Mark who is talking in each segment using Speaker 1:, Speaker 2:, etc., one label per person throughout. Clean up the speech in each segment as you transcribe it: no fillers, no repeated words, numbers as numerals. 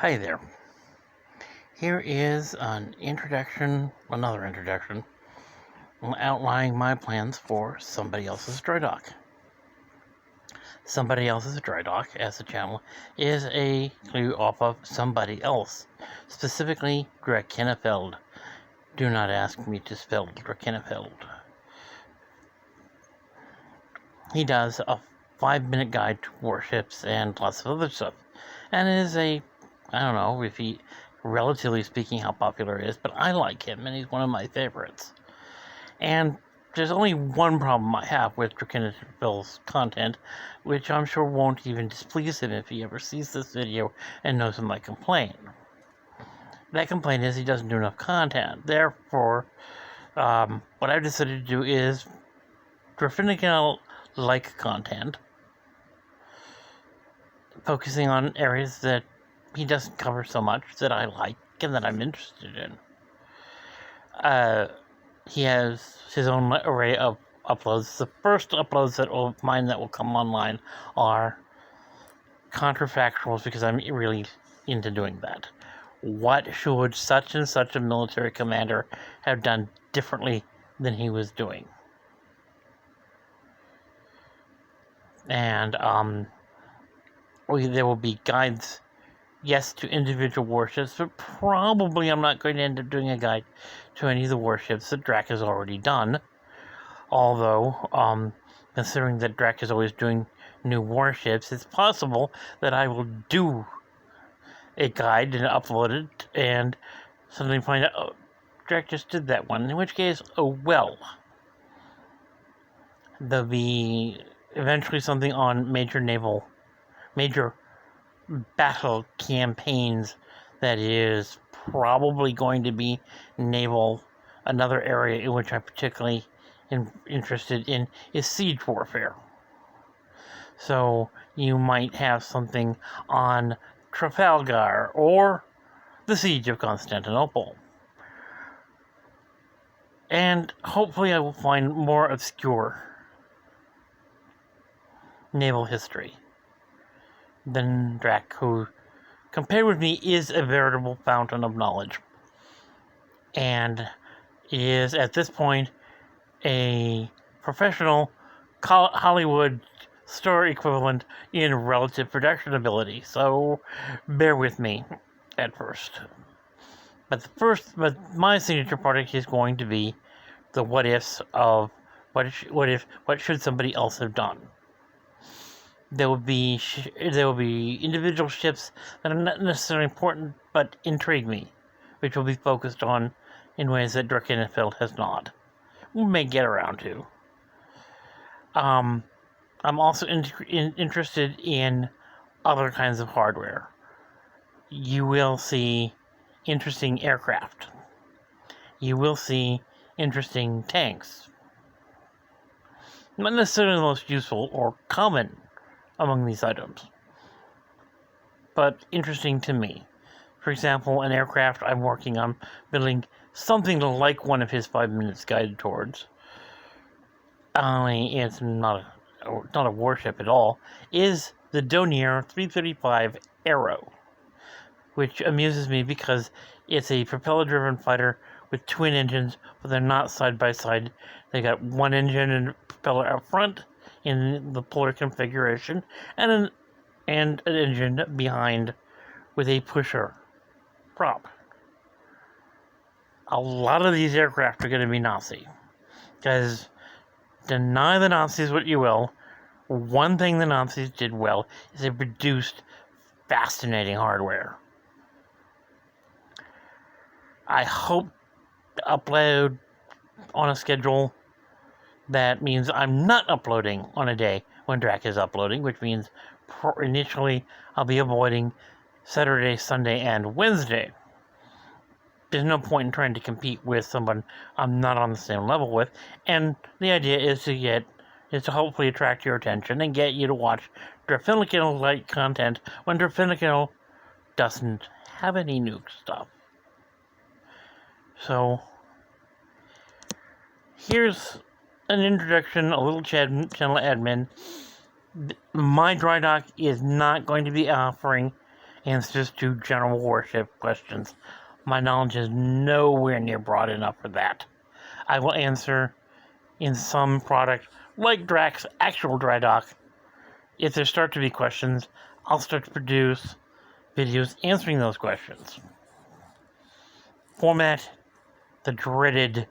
Speaker 1: Hi there. Here is another introduction, outlining my plans for Somebody Else's Dry Dock. Somebody Else's Dry Dock, as a channel, is a clue off of Somebody Else, specifically Drakenfeld. Do not ask me to spell Drakenfeld. He does a 5-minute guide to warships and lots of other stuff, and it is I don't know if he, relatively speaking, how popular he is, but I like him, and he's one of my favorites. And there's only one problem I have with Drakenfeld's content, which I'm sure won't even displease him if he ever sees this video and knows of my complaint. That complaint is he doesn't do enough content. Therefore, what I've decided to do is Drakenfeld-like content, focusing on areas that he doesn't cover so much that I like and that I'm interested in. He has his own array of uploads. The first uploads that will come online are counterfactuals, because I'm really into doing that. What should such and such a military commander have done differently than he was doing? And there will be guides, yes, to individual warships, but probably I'm not going to end up doing a guide to any of the warships that Drac has already done. Although, considering that Drac is always doing new warships, it's possible that I will do a guide and upload it, and suddenly find out, oh, Drac just did that one, in which case, oh well. There'll be eventually something on major battle campaigns that is probably going to be naval. Another area in which I'm particularly interested in is siege warfare. So you might have something on Trafalgar or the siege of Constantinople. And hopefully I will find more obscure naval history than Drac, who, compared with me, is a veritable fountain of knowledge, and is, at this point, a professional Hollywood star equivalent in relative production ability, so bear with me at first. But my signature project is going to be the what ifs of what should somebody else have done. There will be individual ships that are not necessarily important, but intrigue me, which will be focused on in ways that Drakenfeld has not. We may get around to. I'm also interested in other kinds of hardware. You will see interesting aircraft. You will see interesting tanks. Not necessarily the most useful or common among these items, but interesting to me. For example, an aircraft I'm working on building something like one of his 5 minutes guided towards. Only it's not a warship at all. Is the Dornier 335 Arrow, which amuses me because it's a propeller-driven fighter with twin engines, but they're not side by side. They got one engine and propeller up front in the polar configuration, and an engine behind with a pusher prop. A lot of these aircraft are going to be Nazi, because deny the Nazis what you will, one thing the Nazis did well is they produced fascinating hardware. I hope to upload on a schedule that means I'm not uploading on a day when Drac is uploading, which means initially I'll be avoiding Saturday, Sunday, and Wednesday. There's no point in trying to compete with someone I'm not on the same level with, and the idea is to hopefully attract your attention and get you to watch Drakenfeld-like content when Drakenfeld doesn't have any nuke stuff. So here's an introduction, a little channel admin. My dry dock is not going to be offering answers to general warship questions. My knowledge is nowhere near broad enough for that. I will answer in some product, like Drax Actual Dry Dock. If there start to be questions, I'll start to produce videos answering those questions. Format, the dreaded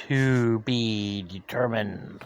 Speaker 1: to be determined.